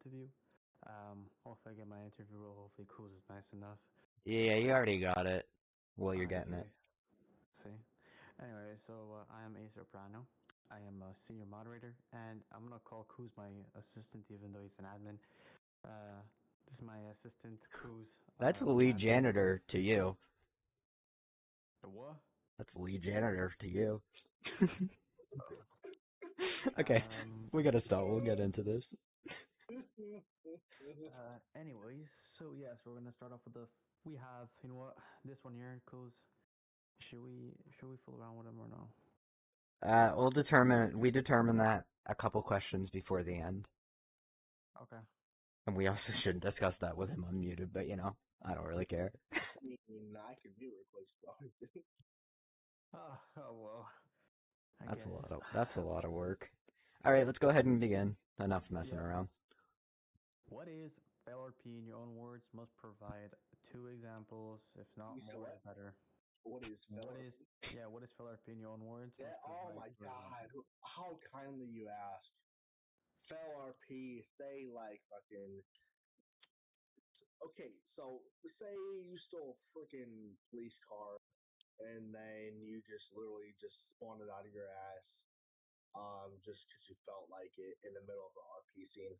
interview. Hopefully I get my interview role. Hopefully Cruz is nice enough. Yeah, you already got it. Well, you're I getting it. see. Anyway, so I am A Soprano. I am a senior moderator, and I'm gonna call Cruz my assistant, even though he's an admin. This is my assistant, Cruz. That's the An lead admin. janitor to you. The what? That's the lead janitor to you. Okay, Um. we gotta stop. We'll get into this. Anyways, so yes, we're gonna start off with the. We have, you know what? This one here, Cruz. Should we fool around with him or no? We determine that a couple questions before the end. Okay. And we also should discuss that with him unmuted, but I don't really care. I mean, I could be replaced. Oh well. I That's guess. that's a lot of work. Alright, let's go ahead and begin. Enough messing around. What is LRP in your own words? Must provide 2 examples, if not You said more, what? better. What is What is LRP in your own words? Yeah, Must oh provide my 2 examples. god, how kindly you asked. Fell RP, say like fucking. Okay, so say you stole a freaking police car and then you just literally just spawned it out of your ass, just because you felt like it in the middle of the RP scene.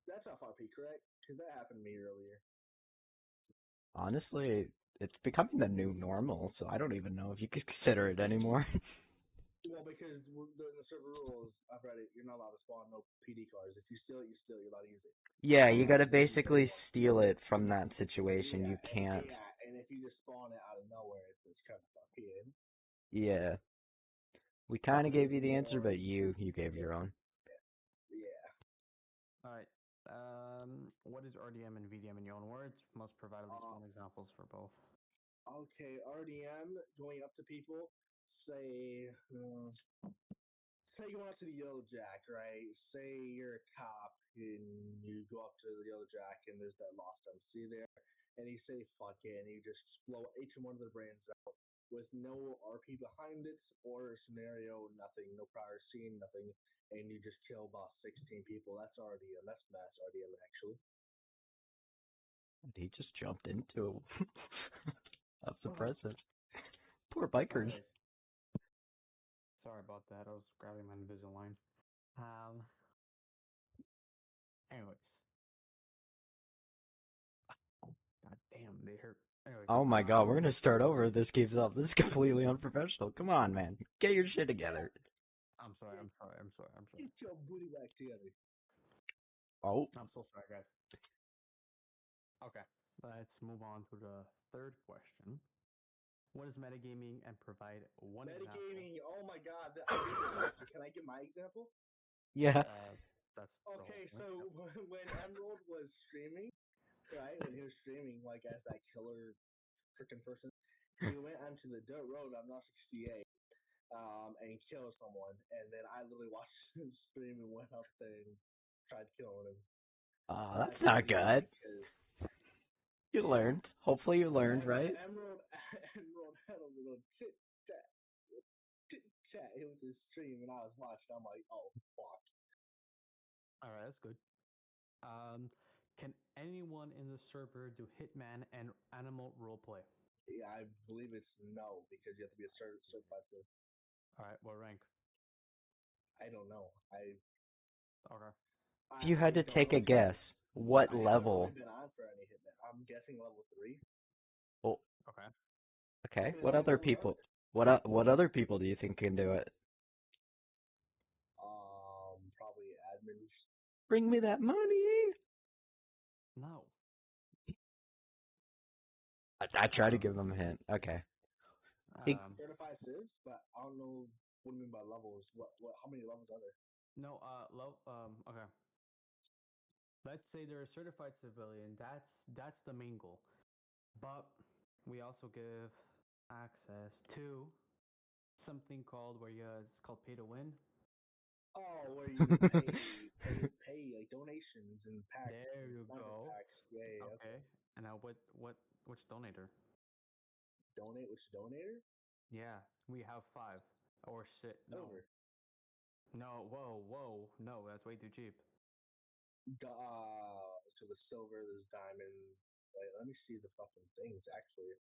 That's FRP, correct? Because that happened to me earlier. Honestly, it's becoming the new normal, so I don't even know if you could consider it anymore. Well, because the server rules, I've read it, you're not allowed to spawn no PD cars. If you steal it, you steal it, you're allowed to use it. Yeah, you gotta basically steal it from that situation. You can't. Yeah, and if you just spawn it out of nowhere, it's kind of fucking. Yeah. We kind of gave you the answer, but you gave your own. Yeah. Alright. What is RDM and VDM in your own words? Must provide at least 1 examples for both. Okay, RDM, going up to people, say going up to the Yellow Jack, right? Say you're a cop and you go up to the Yellow Jack and there's that lost MC there, and you say fuck it, and you just blow each one of their brains out with no RP behind it or scenario, nothing, no prior scene, nothing, and you just kill about 16 people. That's RDM. That's mass RDM, actually. He just jumped into That's impressive. Poor bikers. Anyways. Sorry about that. I was grabbing my Invisalign. Anyways. God damn, they hurt. Anyways. Oh my god, we're gonna start over. This keeps up. This is completely unprofessional. Come on, man. Get your shit together. I'm sorry. Get your booty back together. Oh. I'm so sorry, guys. Okay, let's move on to the third question. What is metagaming, and provide one metagaming, example? oh my god. Can I give my example? Yeah. That's okay, so when Emerald was streaming, right, when he was streaming like as that killer freaking person, he went onto the dirt road on Route 68 and killed someone, and then I literally watched him stream and went up there and tried killing him. That's not good. You learned. Hopefully you learned, right? Emerald had a little chit chat. It was his stream, and I was watching. I'm like, oh fuck. All right, that's good. Can anyone in the server do Hitman and Animal roleplay? Yeah, I believe it's no, because you have to be a certified. All right, what rank? I don't know. Okay. If you had to take a guess, what level? I haven't really been on for any Hitman. I'm guessing level 3. Oh. Okay. Okay. What other people? What other people do you think can do it? Probably admins. Bring me that money. No. I try to give them a hint. Okay. Certified Civs, but I don't know what do you mean by levels. How many levels are there? No, okay. Let's say they're a certified civilian. That's the main goal. But we also give access to something called it's called pay to win. Oh, where you pay like donations and packs. There you go. Packs. Yeah. Okay. And now which donator? Which donator? Yeah, we have 5 or 6. No. No, whoa, no, that's way too cheap. So the silver, there's diamond. Wait, let me see the fucking things actually,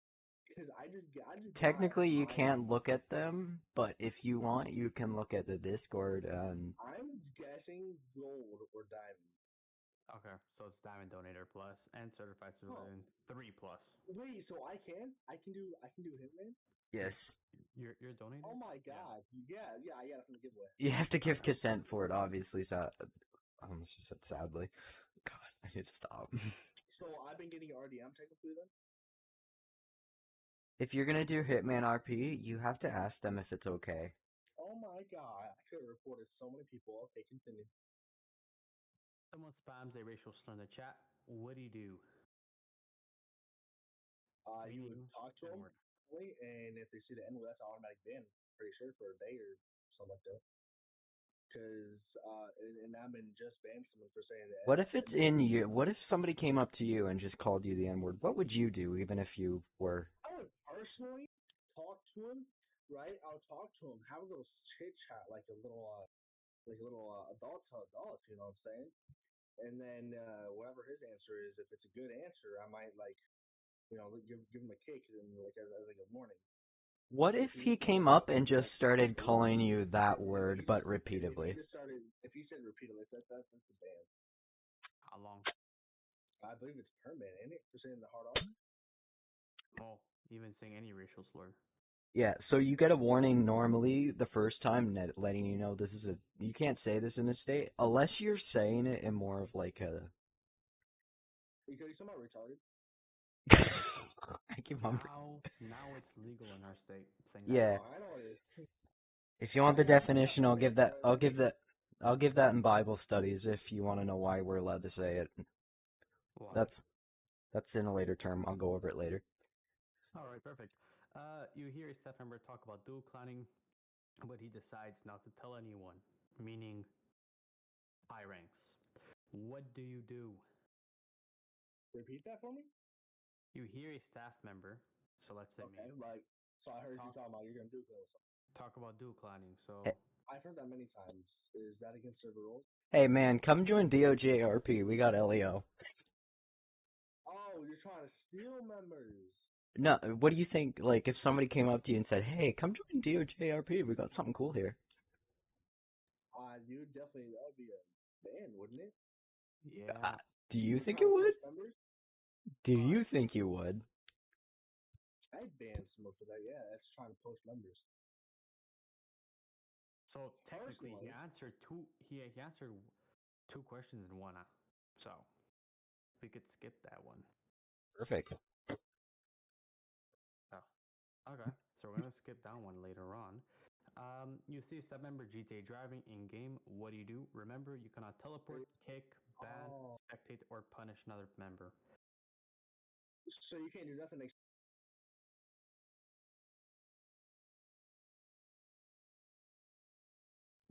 because I just got Technically, you iron. can't look at them, but if you want, you can look at the Discord. And I'm guessing gold or diamond. Okay, so it's Diamond Donator Plus and Certified Oh, Civilian 3 Plus. wait, so I can do Hitman? yes, You're a donator? Oh my Yeah. god, yeah, I got it from the giveaway. you have to give Okay. consent for it, obviously. So, I almost just said sadly. God, I need to stop. So I've been getting RDM technically then. If you're gonna do Hitman RP, you have to ask them if it's okay. Oh my god, I could have reported so many people. Okay, continue. Someone spams a racial slur in the chat. What do? You would Meaning talk to them, N-word. and if they see the N word, that's an automatic ban. Pretty sure for a day or something like that. Because and I've been just banned someone for saying the What if it's N word. in you? What if somebody came up to you and just called you the N word? What would you do, even if you were? I would personally talk to him, right? I would talk to him, have a little chit chat, like a little adult to adult, you know what I'm saying? And then whatever his answer is, if it's a good answer, I might like, give him a cake and like as a good morning. What if If he he said came up and just started calling you that word, but if he repeatedly? just started, if he said repeatedly, that's a ban. How long? I believe it's permanent, isn't it? For saying the hard R. Well, even saying any racial slur. Yeah, so you get a warning normally the first time, letting you know this is you can't say this in this state unless you're saying it in more of like a. Because he's somehow retarded. I keep on. Now it's legal in our state saying that Yeah, word. I know it is. if you want the definition, I'll give that in Bible studies if you want to know why we're allowed to say it. Why? That's in a later term. I'll go over it later. All right, perfect. You hear a staff member talk about dual clanning, but he decides not to tell anyone, meaning high ranks. What do you do? Repeat that for me. You hear a staff member, so let's say Okay, me, like so I heard you talk, talking about you're gonna do this. talk about dual clanning. Hey, So I've heard that many times. Is that against server rules? hey man, come join DOJRP. We got LEO. Oh, you're trying to steal members. No, what do you think? Like, if somebody came up to you and said, "Hey, come join DOJRP. We got something cool here." You definitely that would be a ban, wouldn't it? yeah. Do You you were think trying it to would? post members. Do you think you would? I'd ban someone for that. Yeah, that's trying to post members. So technically, he Personally, answered two. He answered two questions in one. So we could skip that one. Perfect. Oh, okay. So we're gonna skip that one later on. You see a sub member GTA driving in game. What do? Remember, you cannot teleport, kick, ban, oh, spectate, or punish another member. so you can't do nothing.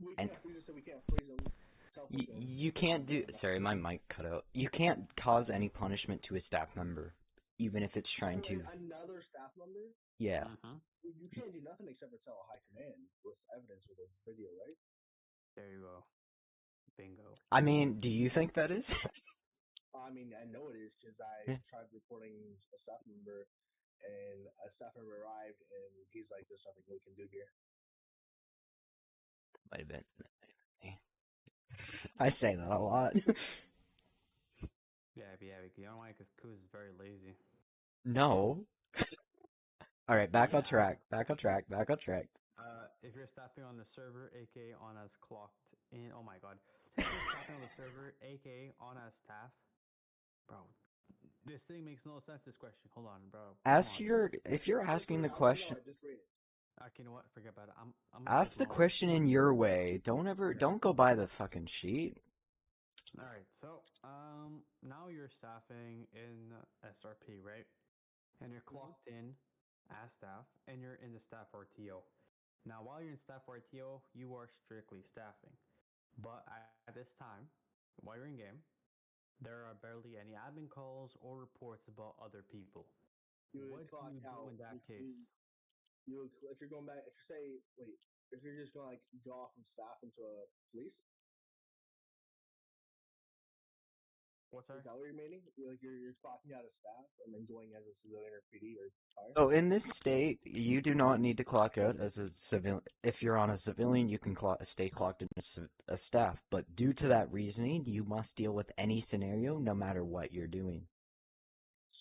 We And can't freeze it, so we can't freeze them. Teleport them. you can't do. Sorry, my mic cut out. You can't cause any punishment to a staff member, even if it's trying Wait, to. another staff member? Yeah. Mm-hmm. You can't do nothing except for tell a high command with evidence with a video, right? There you go. Bingo. I mean, do you think that is? I mean, I know it is because I Yeah. tried reporting a staff member, and a staff member arrived, and he's like, "There's nothing we can do here." Might have been. I say that a lot. Yeah, you know why? Because Kuz is very lazy. No. All right, back on Yeah. track. Back on track. Back on track. If you're staffing on the server, aka on as clocked in, oh my god. If you're staffing on the server, aka on as staff, bro, this thing makes no sense. This question. Hold on, bro. Ask Come on. if you're asking the I question, know. I just read it. You know what? Forget about it. I'm gonna ask take the long. question in your way. Don't go by the fucking sheet. All right. So, now you're staffing in SRP, right? And you're clocked in as staff, and you're in the staff RTO. Now, while you're in staff RTO, you are strictly staffing. But at this time, while you're in game, there are barely any admin calls or reports about other people. You would What do clock you do out. in that case? You would, if you're going back, if you say, wait, If you're just gonna like go off from staff into a police, What's is that? that what you're meaning? You're clocking out of staff and then going as a civilian or PD or fire? So in this state, you do not need to clock out as a civilian. If you're on a civilian, you can stay clocked in a staff. But due to that reasoning, you must deal with any scenario, no matter what you're doing.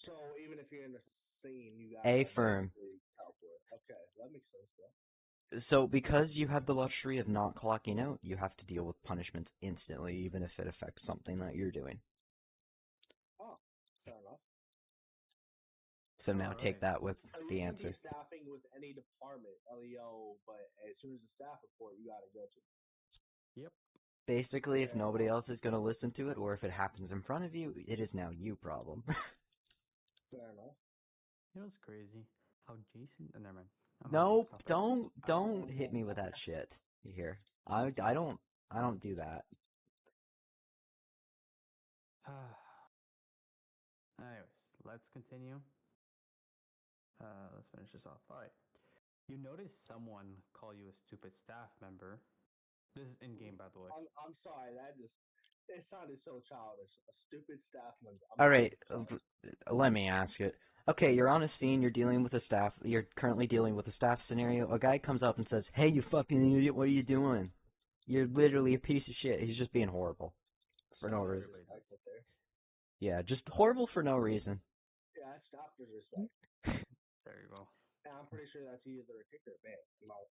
So even if you're in a scene, you got A firm. teleport. Okay, that makes sense. Yeah. So because you have the luxury of not clocking out, you have to deal with punishments instantly, even if it affects something that you're doing. Oh, fair enough. So now take Alright. that with So the you can answer. be staffing with any department, LEO, but as soon as the staff report, you gotta go to. Yep. Basically, if Fair nobody enough. else is going to listen to it, or if it happens in front of you, it is now you problem. Fair enough. You know what's crazy? How Jason? Never mind. I'm not Nope, gonna don't hit me with that shit. You hear? I don't do that. stop it. Anyways, let's continue. Let's finish this off. All right. You notice someone call you a stupid staff member. This is in game, by the way. I'm sorry. It sounded so childish. A stupid staff member. All right, let me ask it. Okay, you're on a scene. You're dealing with a staff. You're currently dealing with a staff scenario. A guy comes up and says, "Hey, you fucking idiot! What are you doing? You're literally a piece of shit." He's just being horrible for no reason. Disrespect right there. Yeah, just horrible for no reason. Yeah, that's staff disrespect. There you go. And I'm pretty sure that's either a kick or a ban. I'm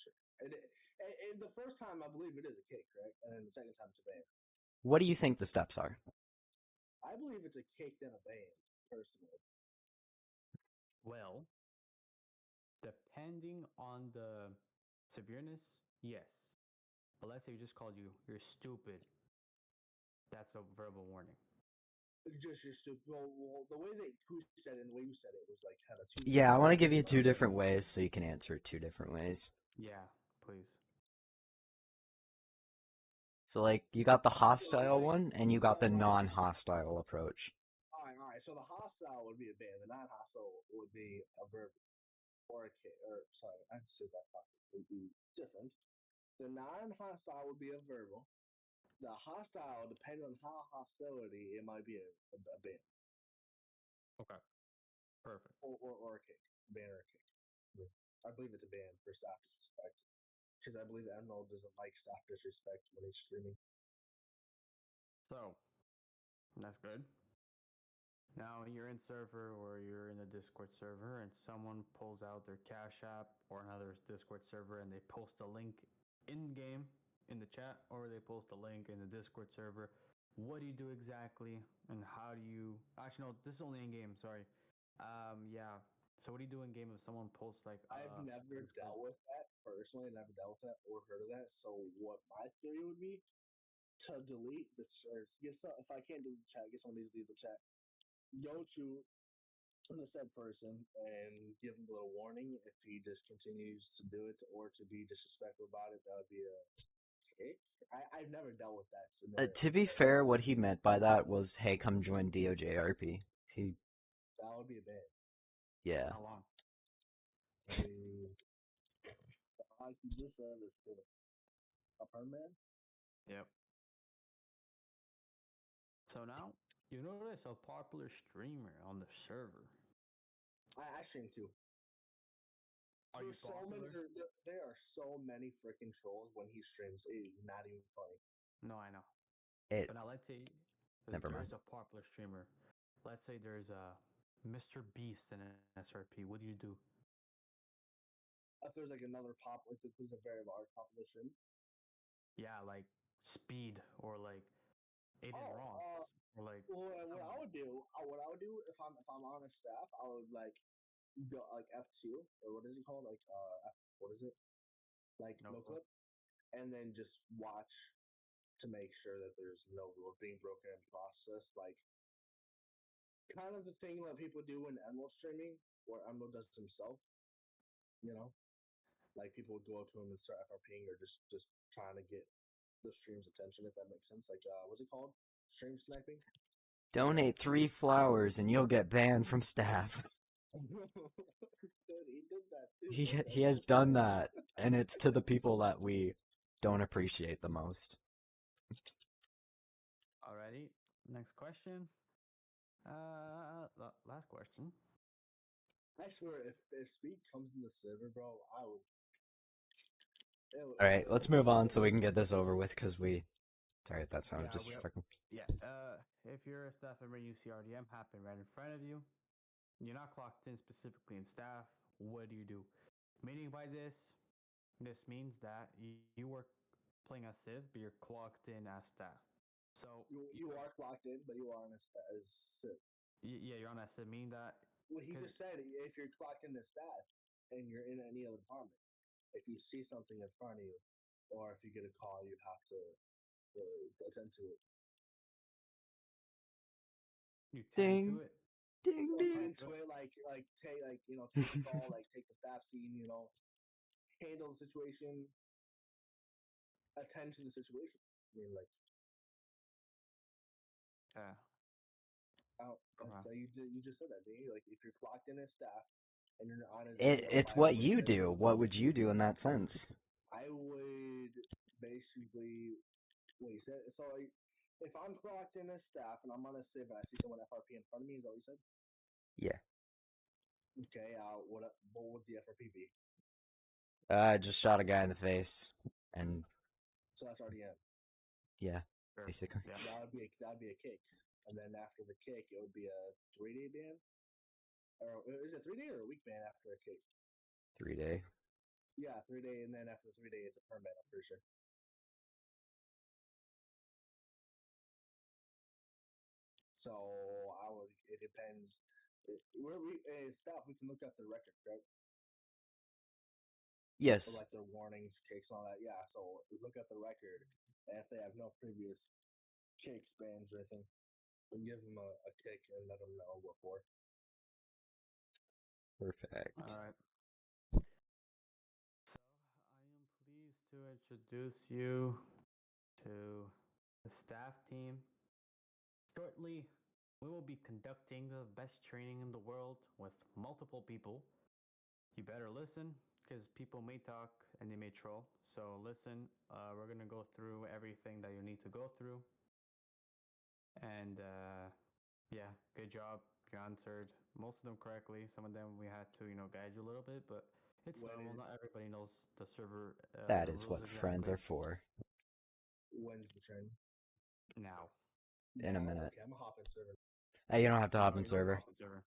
sure. And the first time, I believe it is a kick, right? And then the second time, it's a ban. What do you think the steps are? I believe it's a kick then a ban, personally. Well, depending on the severeness, yes. But let's say we just called you, you're stupid. That's a verbal warning. Just your stupid. Well, the way that who said it and the way you said it was like kind of two. Yeah, I want to give you two different ways so you can answer it two different ways. Yeah, please. So, like, you got the hostile one and you got the non-hostile approach. All right. So the hostile would be a ban. The non-hostile would be a verb or a kick. Or sorry, I said that properly. It would be different. The non-hostile would be a verbal. The hostile, depending on how hostility, it might be a ban Okay. Perfect. or a kick, a ban or a kick. I believe it's a ban for staff disrespect because I believe Emerald doesn't like staff disrespect when he's streaming. So, that's good. Now you're in server or you're in a Discord server and someone pulls out their Cash App or another Discord server and they post a link in game in the chat or they post a link in the Discord server. What do you do exactly and how do you actually no, this is only in game, sorry. Yeah. So what do you do in game if someone posts like I've never Discord? dealt with that personally. Never dealt with that or heard of that. So what my theory would be to delete the or get some, if I can't do the chat, get someone to leave the chat. Go to the said person and give him a little warning. If he just continues to do it or to be disrespectful about it, that would be a kick. I've never dealt with that scenario. To be fair, what he meant by that was, hey, come join DOJRP. That would be a ban. Yeah. How long? I can just this a permanent. Yep. So now you notice a popular streamer on the server. I stream too. Are you so many, popular? there are so many freaking trolls when he streams. It is not even funny. No, I know. It. But now let's say Never mind. there's a popular streamer. Let's say there's a Mr. Beast in an SRP. What do you do? If there's like another if there's a very large population. Yeah, like Speed or like Aiden Ross or like. Well, what I would do if I'm on a staff, I would like go like F2 or what is it called? Like what is it? Like no clip, and then just watch to make sure that there's no rules being broken in process. Like kind of the thing that people do in Emerald streaming, or Emerald does himself. You know, like people would go up to him and start FRPing or just trying to get the stream's attention, if that makes sense. Like what's it called? Stream sniping. Donate 3 flowers and you'll get banned from staff. Dude, he did that too. He has done that, and it's to the people that we don't appreciate the most. Alrighty. Next question. Last question. I swear, if Speed comes in the server, bro, I would. All right, let's move on so we can get this over with, because we. Sorry, that sounded Yeah, just we have- fucking. Yeah. If you're a staff member, you see RDM happen right in front of you. You're not clocked in specifically in staff. What do you do? Meaning by this means that you work playing as Civ, but you're clocked in as staff. So You are clocked in, but you are on as Civ. yeah, you're on that Civ, meaning that Well, he just said if you're clocked in as staff and you're in any other department, if you see something in front of you, or if you get a call, you have to attend to it. you Ding. tend to it. Ding Well, ding. attend to it like take take the call, like take the staff scene, handle the situation, attend to the situation. I mean, like, Yeah. so you just said that, didn't you? Like, if you're clocked in as staff and you're on a It's what you do. What would you do in that sense? I would basically wait. So if I'm clocked in as staff and I'm on a Civ and I see someone FRP in front of me, is that what you said? Yeah. Okay. What would the FRP be? I just shot a guy in the face, and So that's RDM. yeah, Sure. basically. Yeah. That'd be a kick, and then after the kick, it would be a 3-day ban. Or is it 3-day or a week ban after a kick? 3-day. Yeah, 3-day, and then after 3 days, it's a perm ban. I'm pretty sure. So it depends. Staff, we can look at the record, right? Yes. So like their warnings, kicks, and all that. Yeah. So we look at the record, and if they have no previous kicks, bans, or anything, we give them a kick and let them know what for. Perfect. All right. So I am pleased to introduce you to the staff team. Shortly, we will be conducting the best training in the world with multiple people. You better listen, because people may talk and they may troll. So listen, we're going to go through everything that you need to go through. And yeah, good job. You answered most of them correctly. Some of them we had to, guide you a little bit, but it's normal. Not everybody knows the server. That the is rules what exactly. friends are for. When's the training? Now. In a minute. Okay, I'm a hopping server. Hey, you don't have to hop No, in you don't server. hop in server.